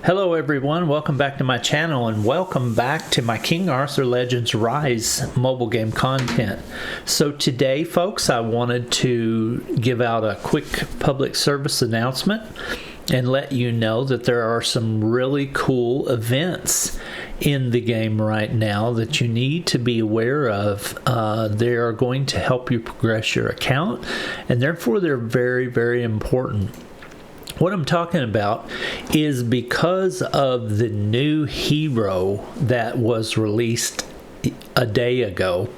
Hello everyone, welcome back to my channel and welcome back to my King Arthur Legends Rise mobile game content. So today folks, I wanted to give out a quick public service announcement and let you know that there are some really cool events in the game right now that you need to be aware of. They are going to help you progress your account and therefore they're very, very important. What I'm talking about is because of the new hero that was released a day ago,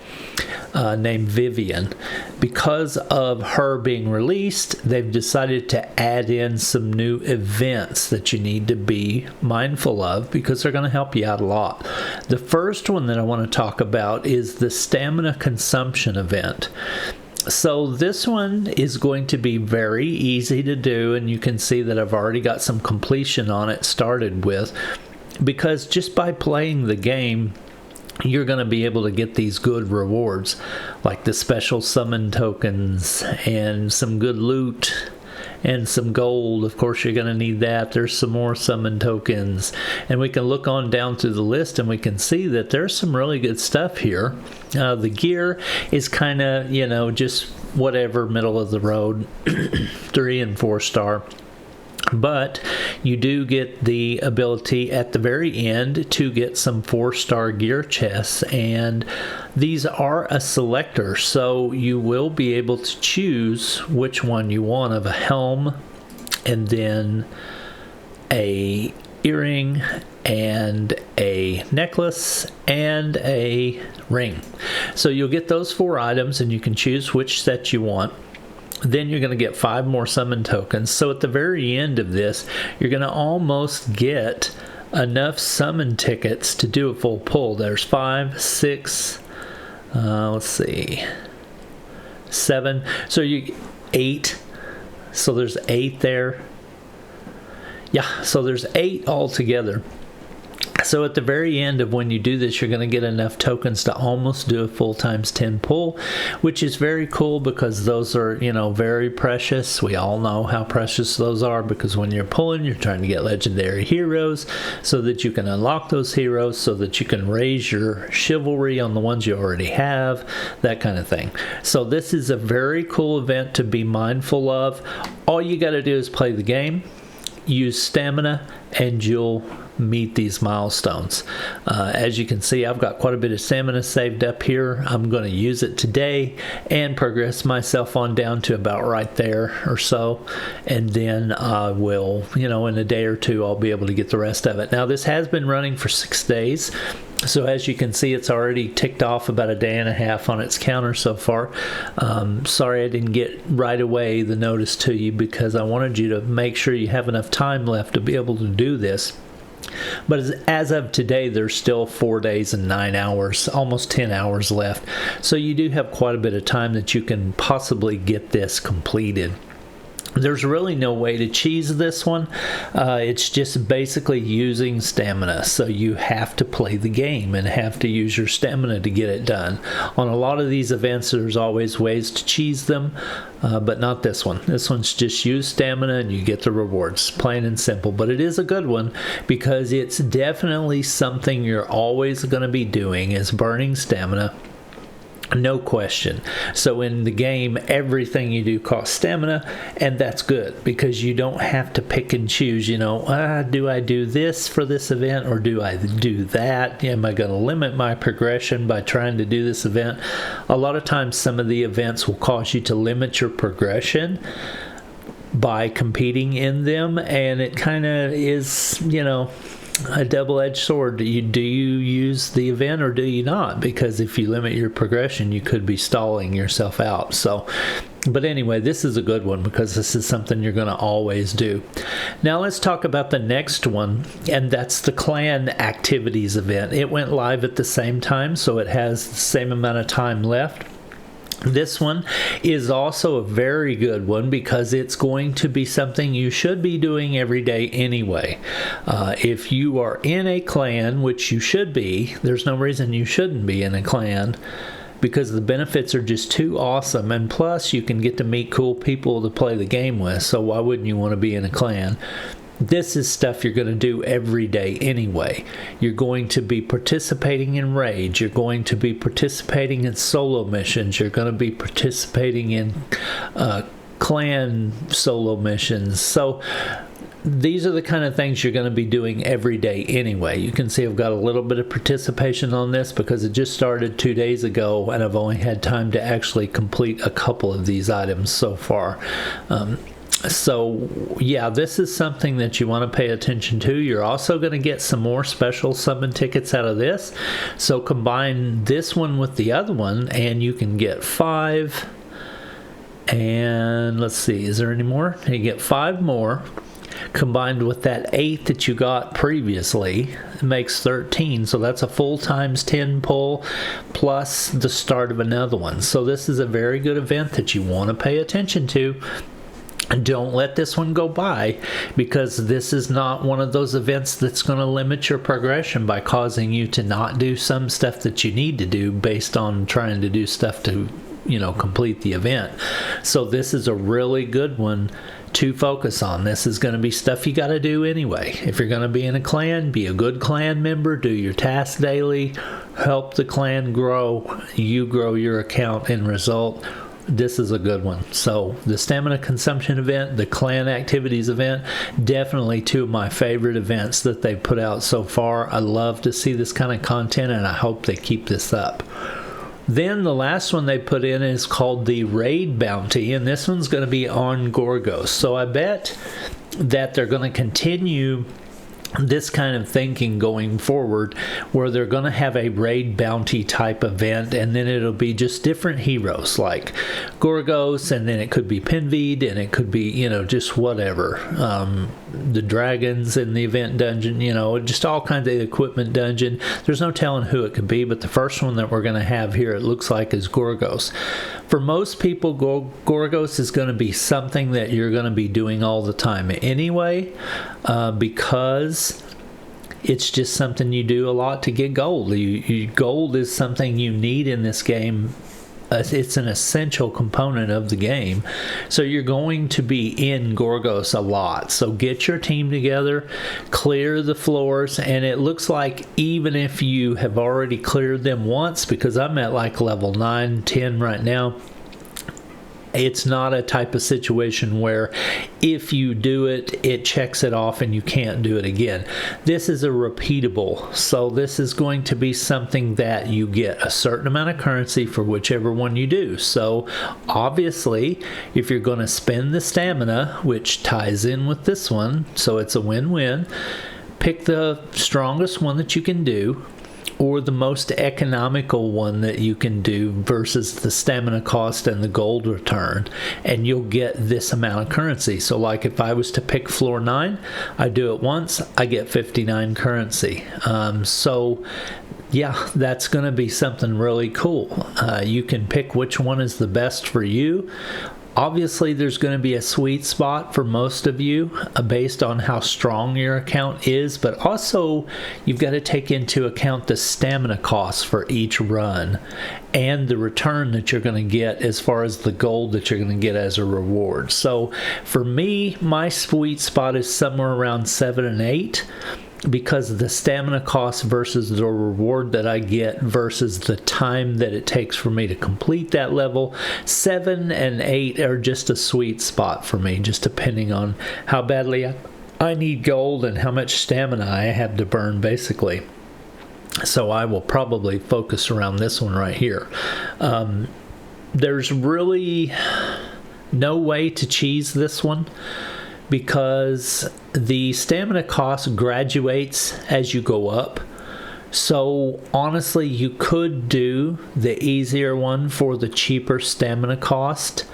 named Vivian. Because of her being released, they've decided to add in some new events that you need to be mindful of because they're going to help you out a lot. The first one that I want to talk about is the stamina consumption event. So this one is going to be very easy to do, and you can see that I've already got some completion on it started with, because just by playing the game you're going to be able to get these good rewards like the special summon tokens and some good loot and some gold. Of course you're going to need that. There's some more summon tokens, and we can look on down through the list and we can see that there's some really good stuff here. The gear is kind of, you know, just whatever, middle of the road, 3 and 4 star. But you do get the ability at the very end to get some 4-star gear chests, and these are a selector, so you will be able to choose which one you want of a helm and then a earring and a necklace and a ring. So you'll get those 4 items and you can choose which set you want. Then you're going to get 5 more summon tokens. So at the very end of this, you're going to almost get enough summon tickets to do a full pull. There's 5, 6, let's see, 7. So you 8. So there's 8 there. Yeah, so there's 8 altogether. So at the very end of when you do this, you're going to get enough tokens to almost do a full times 10 pull, which is very cool because those are, you know, very precious. We all know how precious those are because when you're pulling, you're trying to get legendary heroes so that you can unlock those heroes so that you can raise your chivalry on the ones you already have, that kind of thing. So this is a very cool event to be mindful of. All you got to do is play the game, use stamina, and you'll meet these milestones. As you can see, I've got quite a bit of stamina saved up here. I'm going to use it today and progress myself on down to about right there or so, and then I will, you know, in a day or two I'll be able to get the rest of it. Now this has been running for 6 days, so as you can see it's already ticked off about a day and a half on its counter so far. Sorry I didn't get right away the notice to you because I wanted you to make sure you have enough time left to be able to do this. But as of today, there's still 4 days and 9 hours, almost 10 hours left. So you do have quite a bit of time that you can possibly get this completed. There's really no way to cheese this one. It's just basically using stamina. So you have to play the game and have to use your stamina to get it done. On a lot of these events, there's always ways to cheese them, but not this one. This one's just use stamina and you get the rewards, plain and simple. But it is a good one because it's definitely something you're always going to be doing, is burning stamina. No question. So in the game, everything you do costs stamina, and that's good because you don't have to pick and choose, you know, do I do this for this event or do I do that? Am I going to limit my progression by trying to do this event? A lot of times some of the events will cause you to limit your progression by competing in them, and it kind of is, you know, a double-edged sword. Do you use the event or do you not? Because if you limit your progression, you could be stalling yourself out. So, but anyway, this is a good one because this is something you're going to always do. Now let's talk about the next one, and that's the clan activities event. It went live at the same time, so it has the same amount of time left. This one is also a very good one because it's going to be something you should be doing every day anyway. If you are in a clan, which you should be, there's no reason you shouldn't be in a clan because the benefits are just too awesome, and plus you can get to meet cool people to play the game with, so why wouldn't you want to be in a clan? this is stuff you're going to do every day anyway. You're going to be participating in raids. You're going to be participating in solo missions. You're going to be participating in clan solo missions. So these are the kind of things you're going to be doing every day anyway. You can see I've got a little bit of participation on this because it just started 2 days ago, and I've only had time to actually complete a couple of these items so far. So yeah, this is something that you want to pay attention to. You're also going to get some more special summon tickets out of this. So combine this one with the other one and you can get 5. And let's see, is there any more? You get 5 more. Combined with that 8 that you got previously, it makes 13. So that's a full times 10 pull plus the start of another one. So this is a very good event that you want to pay attention to. Don't let this one go by, because this is not one of those events that's going to limit your progression by causing you to not do some stuff that you need to do based on trying to do stuff to, you know, complete the event. So this is a really good one to focus on. This is going to be stuff you got to do anyway. If you're going to be in a clan, be a good clan member, do your tasks daily, help the clan grow, you grow your account in result. This is a good one. So the stamina consumption event, the clan activities event, definitely 2 of my favorite events that they've put out so far. I love to see this kind of content, and I hope they keep this up. Then the last one they put in is called the Raid Bounty, and this one's going to be on Gorgos. So I bet that they're going to continue this kind of thinking going forward, where they're going to have a raid bounty type event, and then it'll be just different heroes like Gorgos, and then it could be Pinvid, and it could be, you know, just whatever, the dragons in the event dungeon, you know, just all kinds of equipment dungeon. There's no telling who it could be, but the first one that we're going to have here, it looks like, is Gorgos. For most people, Gorgos is going to be something that you're going to be doing all the time anyway, because it's just something you do a lot to get gold. Gold is something you need in this game. It's an essential component of the game. So you're going to be in Gorgos a lot. So get your team together, clear the floors, and it looks like even if you have already cleared them once, because I'm at like level 9, 10 right now, it's not a type of situation where if you do it, it checks it off and you can't do it again. This is a repeatable. So this is going to be something that you get a certain amount of currency for whichever one you do. So obviously, if you're going to spend the stamina, which ties in with this one, so it's a win-win, pick the strongest one that you can do, or the most economical one that you can do versus the stamina cost and the gold return, and you'll get this amount of currency. So like if I was to pick floor 9, I do it once, I get 59 currency. So yeah, that's going to be something really cool. You can pick which one is the best for you. Obviously, there's going to be a sweet spot for most of you based on how strong your account is, but also you've got to take into account the stamina costs for each run and the return that you're going to get as far as the gold that you're going to get as a reward. So for me, my sweet spot is somewhere around 7 and 8. Because of the stamina cost versus the reward that I get versus the time that it takes for me to complete that level. 7 and 8 are just a sweet spot for me, just depending on how badly I need gold and how much stamina I have to burn, basically. So I will probably focus around this one right here. There's really no way to cheese this one, because the stamina cost graduates as you go up. So honestly, you could do the easier one for the cheaper stamina cost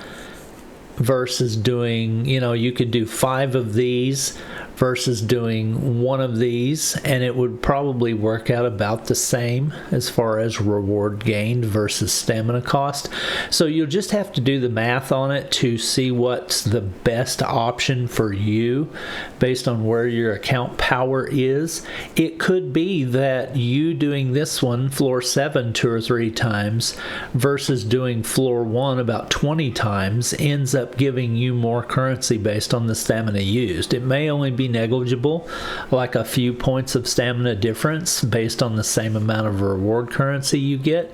versus doing, you know, you could do 5 of these versus doing 1 of these, and it would probably work out about the same as far as reward gained versus stamina cost. So you'll just have to do the math on it to see what's the best option for you based on where your account power is. It could be that you doing this one, floor 7, 2 or 3 times versus doing floor 1 about 20 times ends up giving you more currency based on the stamina used. It may only be be negligible, like a few points of stamina difference based on the same amount of reward currency you get.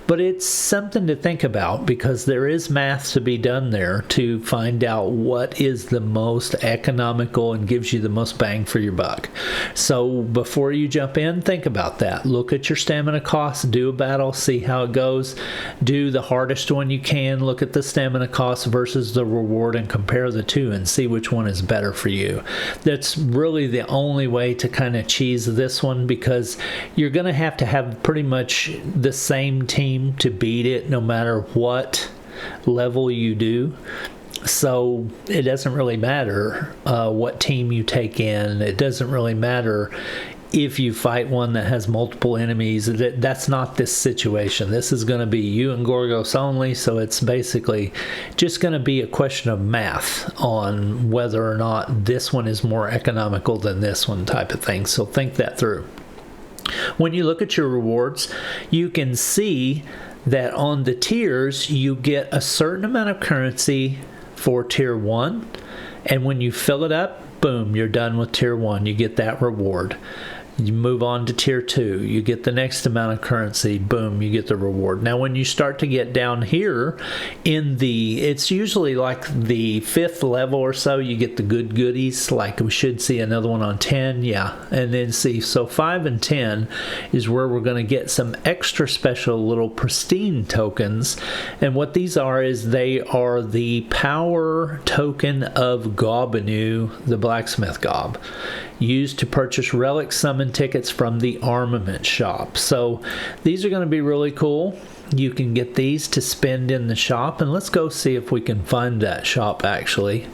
But it's something to think about, because there is math to be done there to find out what is the most economical and gives you the most bang for your buck. So before you jump in, think about that. Look at your stamina costs, do a battle, see how it goes. Do the hardest one you can, look at the stamina cost versus the reward and compare the two and see which one is better for you. That's really the only way to kind of cheese this one, because you're going to have pretty much the same team to beat it no matter what level you do. So it doesn't really matter what team you take in. It doesn't really matter if you fight one that has multiple enemies. That's not this situation. This is going to be you and Gorgos only, so it's basically just going to be a question of math on whether or not this one is more economical than this one, type of thing. So think that through. When you look at your rewards, you can see that on the tiers you get a certain amount of currency for tier 1, and when you fill it up, boom, you're done with tier 1. You get that reward. You move on to tier 2, you get the next amount of currency, boom, you get the reward. Now when you start to get down here it's usually like the 5th level or so, you get the good goodies, like we should see another one on 10, yeah, and then see, so 5 and 10 is where we're going to get some extra special little pristine tokens. And what these are is they are the power token of Gobanu, the blacksmith gob, used to purchase relic summon tickets from the armament shop. So these are going to be really cool. You can get these to spend in the shop, and let's go see if we can find that shop actually.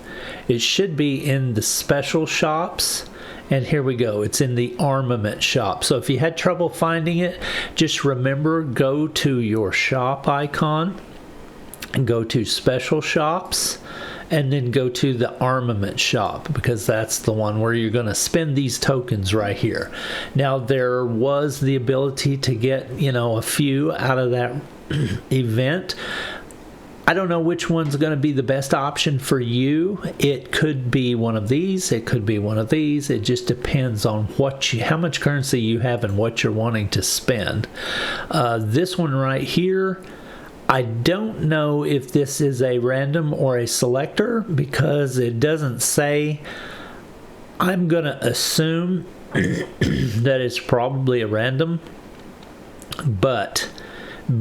It should be in the special shops, and here we go. It's in the armament shop. So if you had trouble finding it, just remember, go to your shop icon and go to special shops, and then go to the armament shop, because that's the one where you're going to spend these tokens right here. Now there was the ability to get, a few out of that event. I don't know which one's going to be the best option for you. It could be one of these, it could be one of these. It just depends on how much currency you have and what you're wanting to spend. This one right here, I don't know if this is a random or a selector, because it doesn't say. I'm going to assume that it's probably a random, but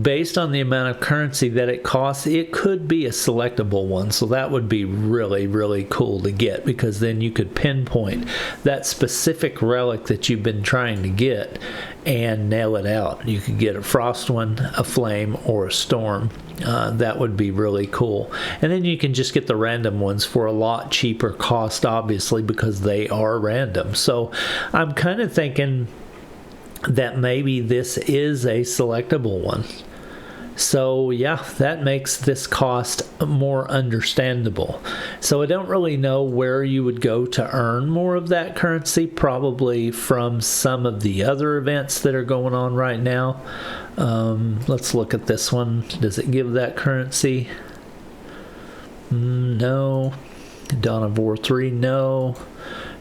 based on the amount of currency that it costs, it could be a selectable one. So that would be really, really cool to get, because then you could pinpoint that specific relic that you've been trying to get and nail it out. You could get a frost one, a flame, or a storm. That would be really cool. And then you can just get the random ones for a lot cheaper cost, obviously, because they are random. So I'm kind of thinking that maybe this is a selectable one. So yeah, that makes this cost more understandable. So I don't really know where you would go to earn more of that currency, probably from some of the other events that are going on right now. Let's look at this one. Does it give that currency? No. Dawn of War 3, no.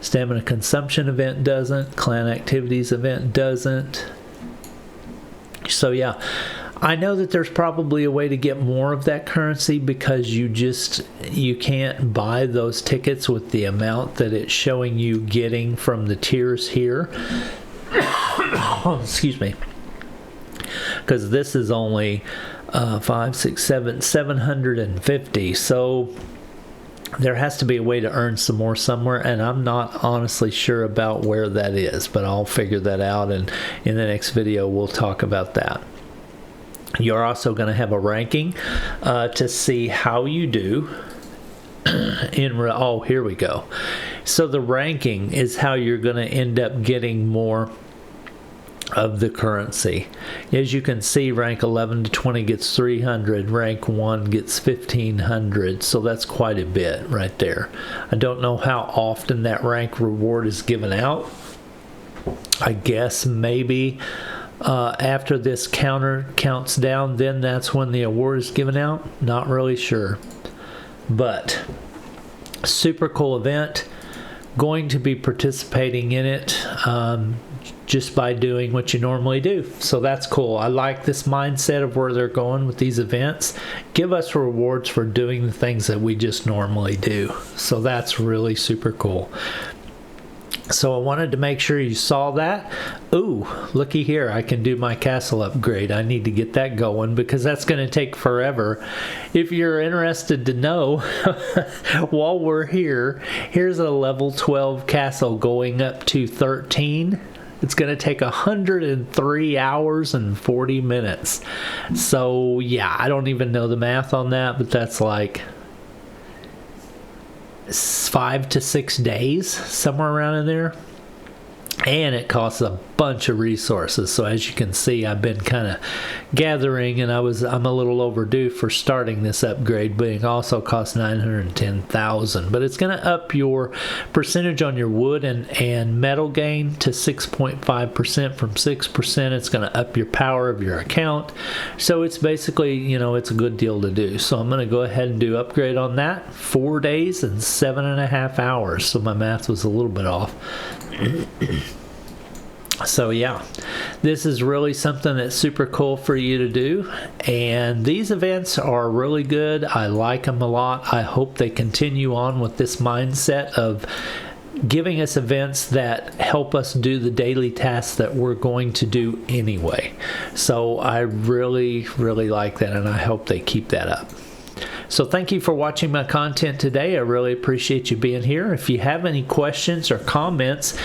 Stamina consumption event doesn't. Clan activities event doesn't. So yeah, I know that there's probably a way to get more of that currency, because you can't buy those tickets with the amount that it's showing you getting from the tiers here. Excuse me. Because this is only 750. So there has to be a way to earn some more somewhere, and I'm not honestly sure about where that is, but I'll figure that out, and in the next video we'll talk about that. You're also going to have a ranking to see how you do oh, here we go. So the ranking is how you're going to end up getting more of the currency. As you can see, rank 11 to 20 gets 300, rank 1 gets 1500, so that's quite a bit right there. I don't know how often that rank reward is given out. I guess maybe after this counter counts down, then that's when the award is given out. Not really sure, but super cool event. going to be participating in it just by doing what you normally do. So that's cool. I like this mindset of where they're going with these events. Give us rewards for doing the things that we just normally do. So that's really super cool. So I wanted to make sure you saw that. Ooh, looky here, I can do my castle upgrade. I need to get that going because that's going to take forever. If you're interested to know, while we're here, here's a level 12 castle going up to 13. It's going to take 103 hours and 40 minutes. So yeah, I don't even know the math on that, but that's like 5 to 6 days, somewhere around in there. And it costs a bunch of resources. So as you can see, I've been kind of gathering, and I'm a little overdue for starting this upgrade, but it also costs 910,000. But it's going to up your percentage on your wood and metal gain to 6.5% from 6%. It's going to up your power of your account. So it's basically, you know, it's a good deal to do. So I'm going to go ahead and do upgrade on that. 4 days and 7.5 hours. So my math was a little bit off. So yeah, this is really something that's super cool for you to do, and these events are really good. I like them a lot. I hope they continue on with this mindset of giving us events that help us do the daily tasks that we're going to do anyway. So I really like that, and I hope they keep that up. So thank you for watching my content today. I really appreciate you being here. If you have any questions or comments,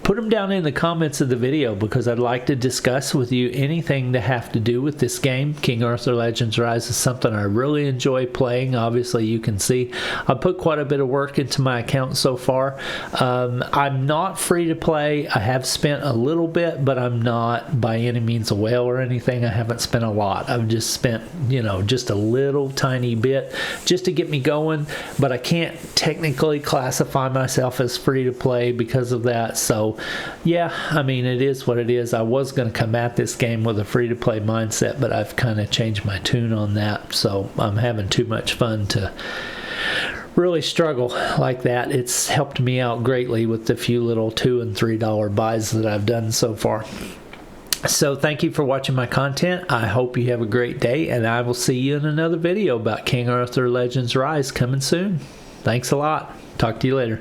put them down in the comments of the video, because I'd like to discuss with you anything to have to do with this game. King Arthur Legends Rise is something I really enjoy playing. Obviously, you can see I put quite a bit of work into my account so far. I'm not free to play. I have spent a little bit, but I'm not by any means a whale or anything. I haven't spent a lot. I've just spent, you know, just a little tiny bit just to get me going, but I can't technically classify myself as free to play because of that. So yeah, I mean, it is what it is. I was going to come at this game with a free-to-play mindset, but I've kind of changed my tune on that. So I'm having too much fun to really struggle like that. It's helped me out greatly with the few little $2 and $3 buys that I've done so far. So thank you for watching my content. I hope you have a great day, and I will see you in another video about King Arthur Legends Rise coming soon. Thanks a lot. Talk to you later.